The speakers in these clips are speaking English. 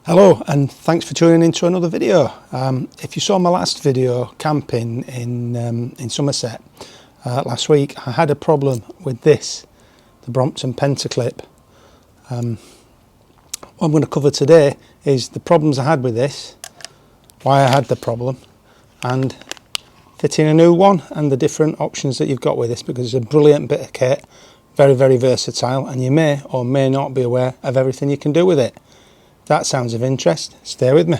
Hello and thanks for tuning in to another video. If you saw my last video camping in Somerset last week, I had a problem with this, the Brompton Pentaclip. What I'm going to cover today is the problems I had with this, why I had the problem, and fitting a new one and the different options that you've got with this, because it's a brilliant bit of kit, very versatile, and you may or may not be aware of everything you can do with it. If that sounds of interest, stay with me.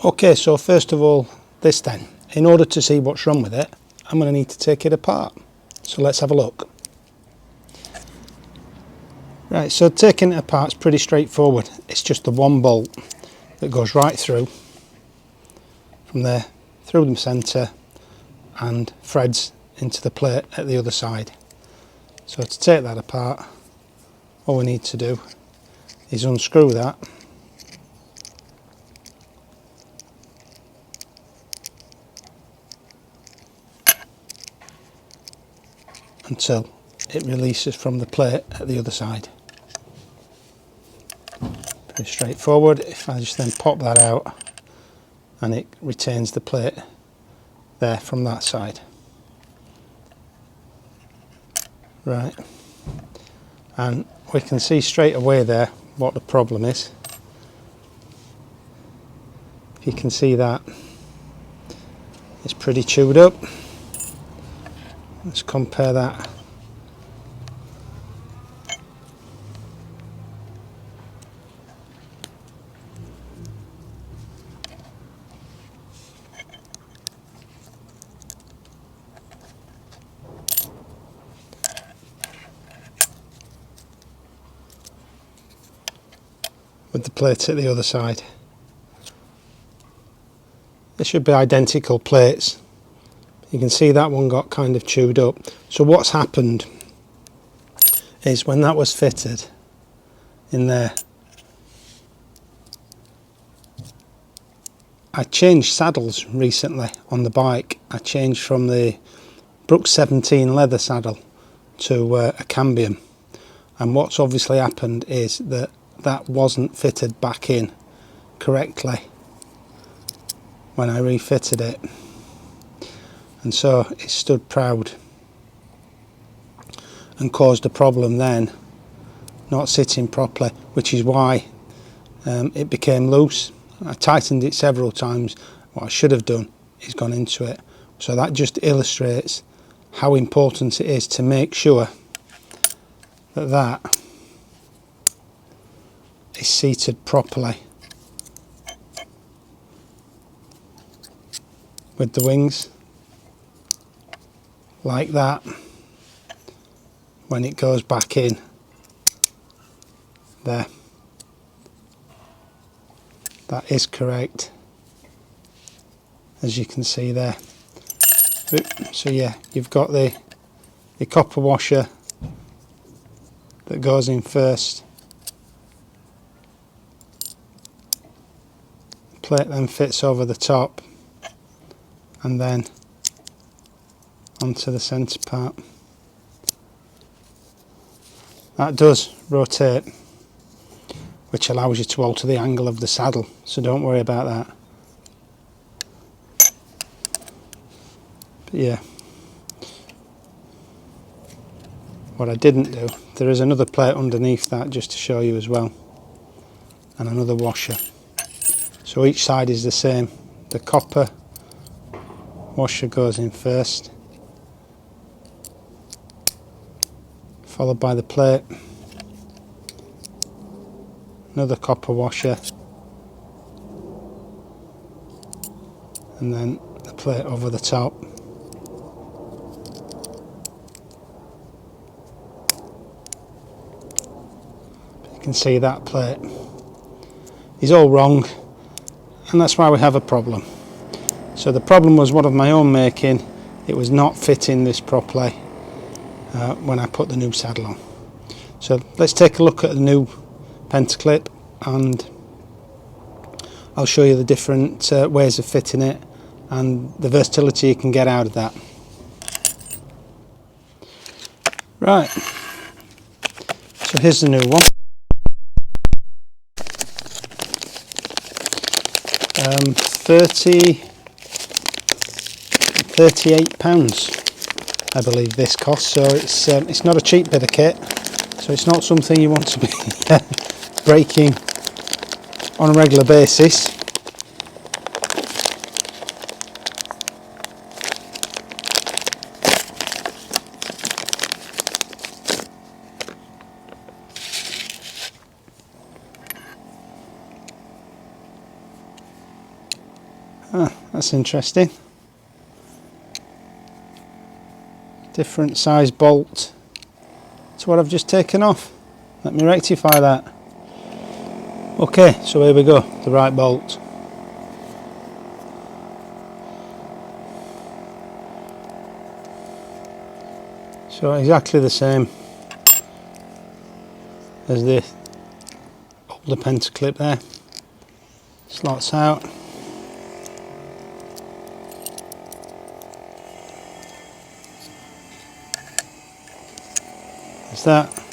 Okay, so first of all, this then. In order to see what's wrong with it, I'm going to need to take it apart. So let's have a look. Right, so taking it apart is pretty straightforward. It's just the one bolt that goes right through, from there, through the centre, and threads into the plate at the other side. So to take that apart, all we need to do is unscrew that, until it releases from the plate at the other side. Pretty straightforward. If I just then pop that out, and it retains the plate there from that side. Right, and we can see straight away there what the problem is. If you can see that, it's pretty chewed up. Let's compare that. With the plate at the other side. They should be identical plates. You can see that one got kind of chewed up. So what's happened is, when that was fitted in there, I changed saddles recently on the bike. I changed from the Brooks 17 leather saddle to a cambium, and what's obviously happened is that that wasn't fitted back in correctly when I refitted it, and so it stood proud and caused a problem then, not sitting properly, which is why it became loose. I tightened it several times. What I should have done is gone into it. So that just illustrates how important it is to make sure that that is seated properly with the wings like that. When it goes back in there, that is correct, as you can see there. So yeah, you've got the copper washer that goes in first. The plate then fits over the top and then onto the centre part. That does rotate, which allows you to alter the angle of the saddle, so don't worry about that. But yeah, what I didn't do, there is another plate underneath that just to show you as well, and another washer. So each side is the same. The copper washer goes in first, followed by the plate, another copper washer, and then the plate over the top. You can see that plate is all wrong, and that's why we have a problem. So the problem was one of my own making. It was not fitting this properly when I put the new saddle on. So let's take a look at the new Pentaclip, and I'll show you the different ways of fitting it and the versatility you can get out of that. Right, so here's the new one. 38 pounds, I believe this costs. So it's not a cheap bit of kit. So it's not something you want to be breaking on a regular basis. That's interesting. Different size bolt to what I've just taken off. Let me rectify that. Okay, so here we go, the right bolt. So exactly the same as the older Pentaclip there. Slots out. There's that,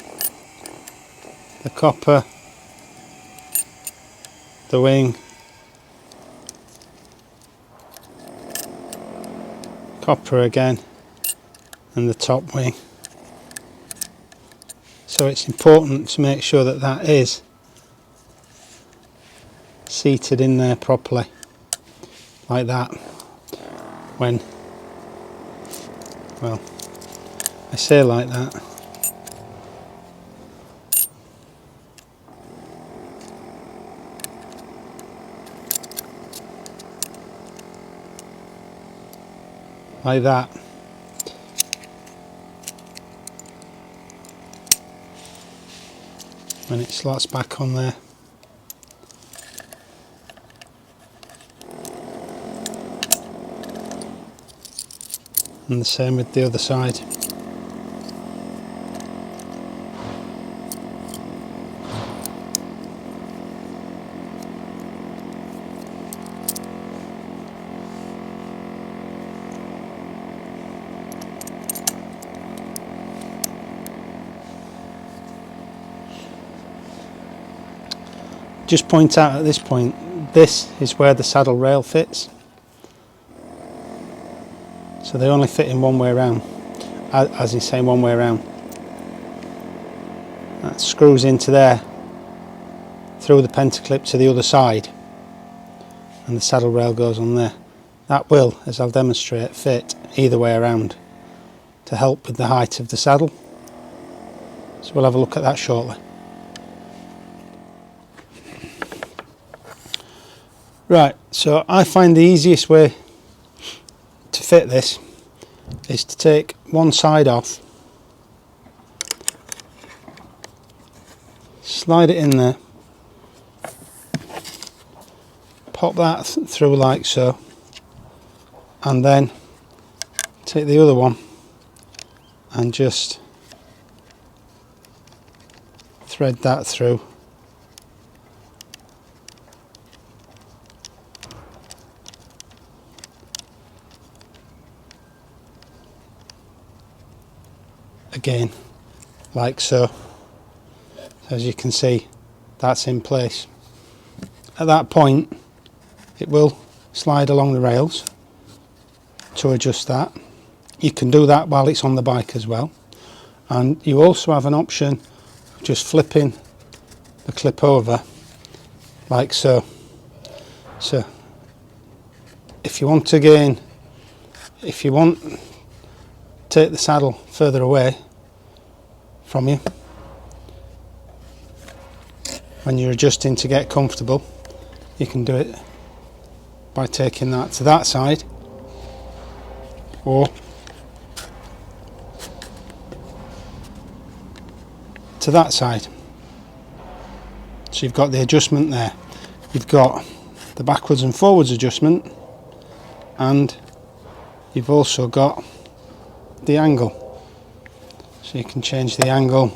the copper, the wing, copper again, and the top wing. So it's important to make sure that that is seated in there properly, like that, when, well, I say like that. Like that. When it slots back on there. And the same with the other side. Just point out at this point, this is where the saddle rail fits. So they only fit in one way around, as he's saying, one way around. That screws into there through the Pentaclip to the other side, and the saddle rail goes on there. That will, as I'll demonstrate, fit either way around to help with the height of the saddle. So we'll have a look at that shortly. Right, so I find the easiest way to fit this is to take one side off, slide it in there, pop that through like so, and then take the other one and just thread that through. Again, like so. As you can see, that's in place. At that point, it will slide along the rails to adjust that. You can do that while it's on the bike as well. And you also have an option of just flipping the clip over, like so. So, if you want to gain, if you want to take the saddle further away from you when you're adjusting to get comfortable, you can do it by taking that to that side or to that side. So you've got the adjustment there. You've got the backwards and forwards adjustment, and you've also got the angle. So you can change the angle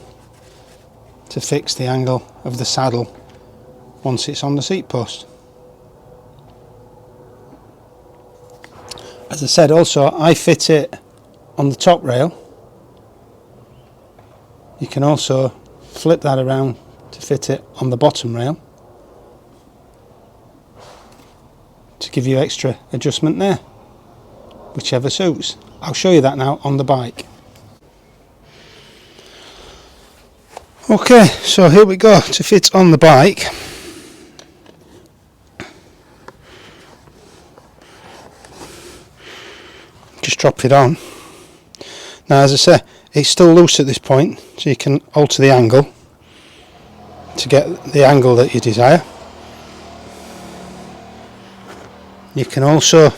to fix the angle of the saddle once it's on the seat post. As I said, also I fit it on the top rail. You can also flip that around to fit it on the bottom rail to give you extra adjustment there, whichever suits. I'll show you that now on the bike. Okay, so here we go to fit on the bike. Just drop it on. Now, as I say, it's still loose at this point, so you can alter the angle to get the angle that you desire. You can also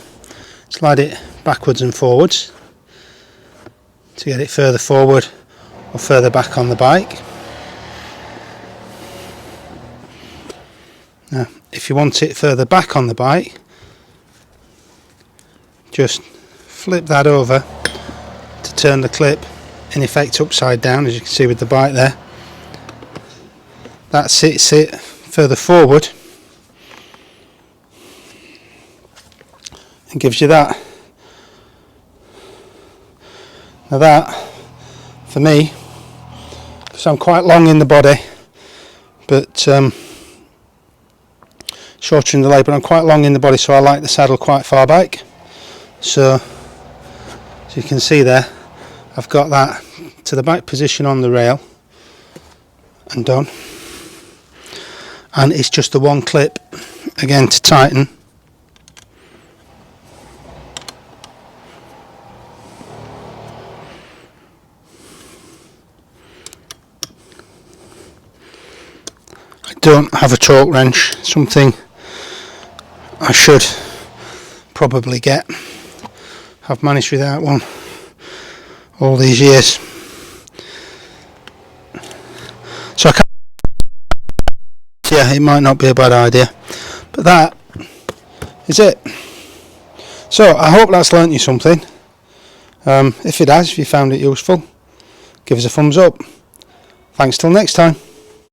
slide it backwards and forwards to get it further forward or further back on the bike. Now, if you want it further back on the bike, just flip that over to turn the clip in effect upside down, as you can see with the bike there. That sits it further forward and gives you that. Now that, for me, because I'm quite long in the body, but shorter in the leg, but I'm quite long in the body, so I like the saddle quite far back. So, as you can see there, I've got that to the back position on the rail and done. And it's just the one clip again to tighten. I don't have a torque wrench, something I should probably get. I've managed without one all these years, so I can't. Yeah, it might not be a bad idea, but that is it. So I hope that's learnt you something. If it has, if you found it useful, give us a thumbs up. Thanks till next time.